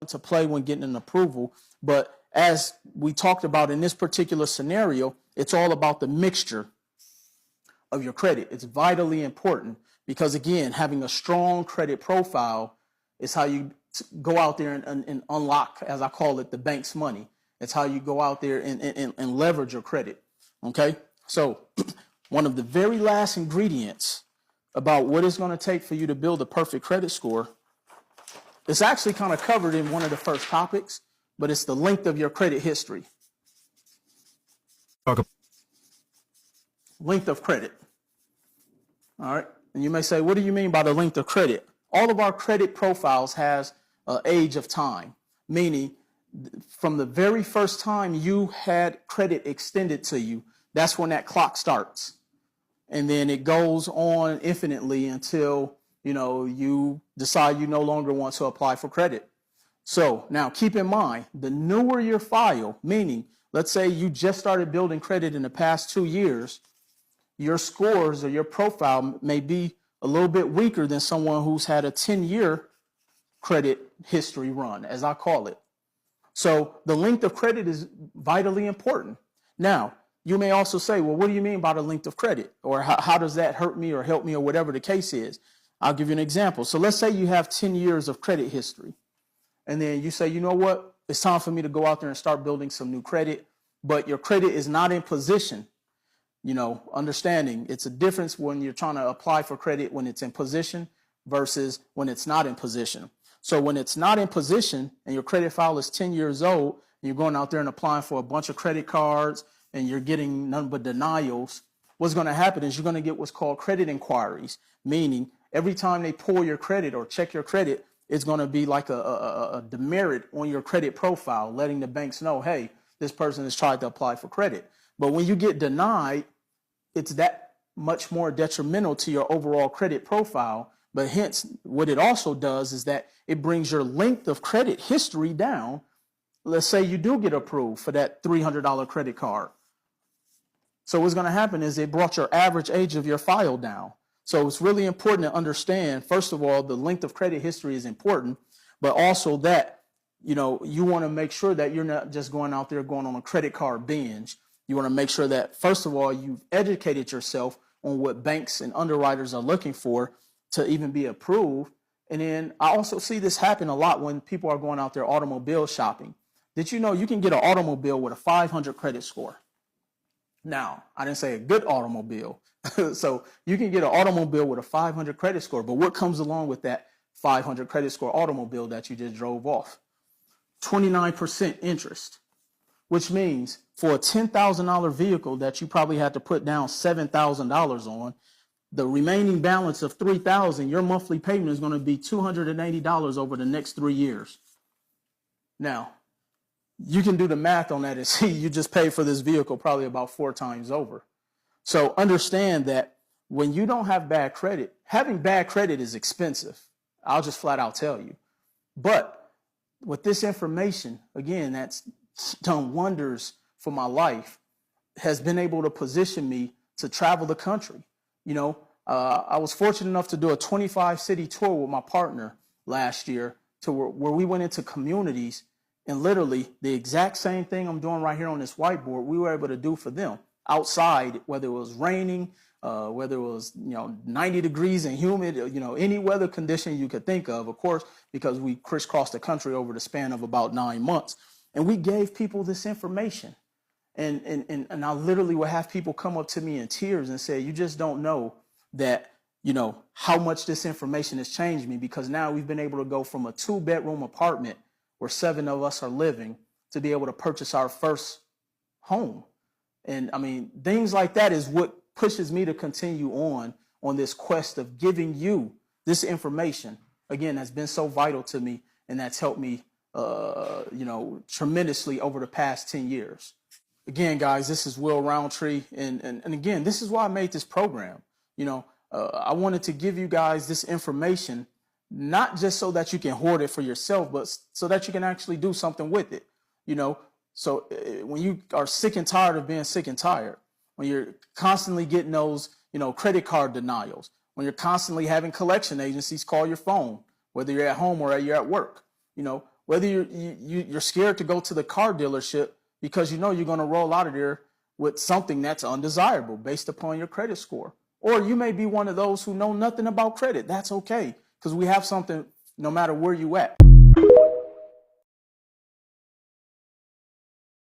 to play when getting an approval. But as we talked about in this particular scenario, it's all about the mixture of your credit. It's vitally important because, again, having a strong credit profile is how you go out there and unlock, as I call it, the bank's money. It's how you go out there and leverage your credit. Okay, so one of the very last ingredients about what it's going to take for you to build a perfect credit score, it's actually kind of covered in one of the first topics, but it's the length of your credit history. Length of credit. All right, and you may say, what do you mean by the length of credit? All of our credit profiles has an age of time, meaning from the very first time you had credit extended to you, that's when that clock starts. And then it goes on infinitely until, you decide you no longer want to apply for credit. So now keep in mind, the newer your file, meaning, let's say you just started building credit in the past 2 years, your scores or your profile may be a little bit weaker than someone who's had a 10-year credit history run, as I call it. So the length of credit is vitally important. Now, you may also say, well, what do you mean by the length of credit? Or how does that hurt me or help me or whatever the case is? I'll give you an example. So let's say you have 10 years of credit history. And then you say, you know what? It's time for me to go out there and start building some new credit. But your credit is not in position. Understanding it's a difference when you're trying to apply for credit when it's in position versus when it's not in position. So when it's not in position and your credit file is 10 years old and you're going out there and applying for a bunch of credit cards and you're getting none but denials, what's going to happen is you're going to get what's called credit inquiries, meaning every time they pull your credit or check your credit, it's going to be like a demerit on your credit profile, letting the banks know, hey, this person has tried to apply for credit. But when you get denied, it's that much more detrimental to your overall credit profile. But hence, what it also does is that it brings your length of credit history down. Let's say you do get approved for that $300 credit card. So what's going to happen is it brought your average age of your file down. So it's really important to understand, first of all, the length of credit history is important, but also that, you want to make sure that you're not just going out there going on a credit card binge. You want to make sure that, first of all, you've educated yourself on what banks and underwriters are looking for to even be approved. And then I also see this happen a lot when people are going out there automobile shopping. Did you know you can get an automobile with a 500 credit score? Now, I didn't say a good automobile. So you can get an automobile with a 500 credit score. But what comes along with that 500 credit score automobile that you just drove off? 29% interest, which means for a $10,000 vehicle that you probably had to put down $7,000 on, the remaining balance of $3,000, your monthly payment is going to be $280 over the next 3 years. Now, you can do the math on that and see you just paid for this vehicle probably about 4 times over. So understand that when you don't have bad credit, having bad credit is expensive. I'll just flat out tell you. But with this information, again, that's done wonders for my life, has been able to position me to travel the country. I was fortunate enough to do a 25-city tour with my partner last year to where we went into communities and literally the exact same thing I'm doing right here on this whiteboard, we were able to do for them outside, whether it was raining, whether it was 90 degrees and humid, any weather condition you could think of course, because we crisscrossed the country over the span of about 9 months. And we gave people this information. And I literally would have people come up to me in tears and say, you just don't know that, how much this information has changed me, because now we've been able to go from a 2-bedroom apartment where 7 of us are living to be able to purchase our first home. And I mean, things like that is what pushes me to continue on this quest of giving you this information. Again, that's been so vital to me, and that's helped me, tremendously over the past 10 years. Again, guys, this is Will Roundtree. And again, this is why I made this program. I wanted to give you guys this information, not just so that you can hoard it for yourself, but so that you can actually do something with it. So when you are sick and tired of being sick and tired, when you're constantly getting those, credit card denials, when you're constantly having collection agencies call your phone, whether you're at home or you're at work, Whether you're scared to go to the car dealership because you know you're going to roll out of there with something that's undesirable based upon your credit score. Or you may be one of those who know nothing about credit. That's okay, because we have something no matter where you at.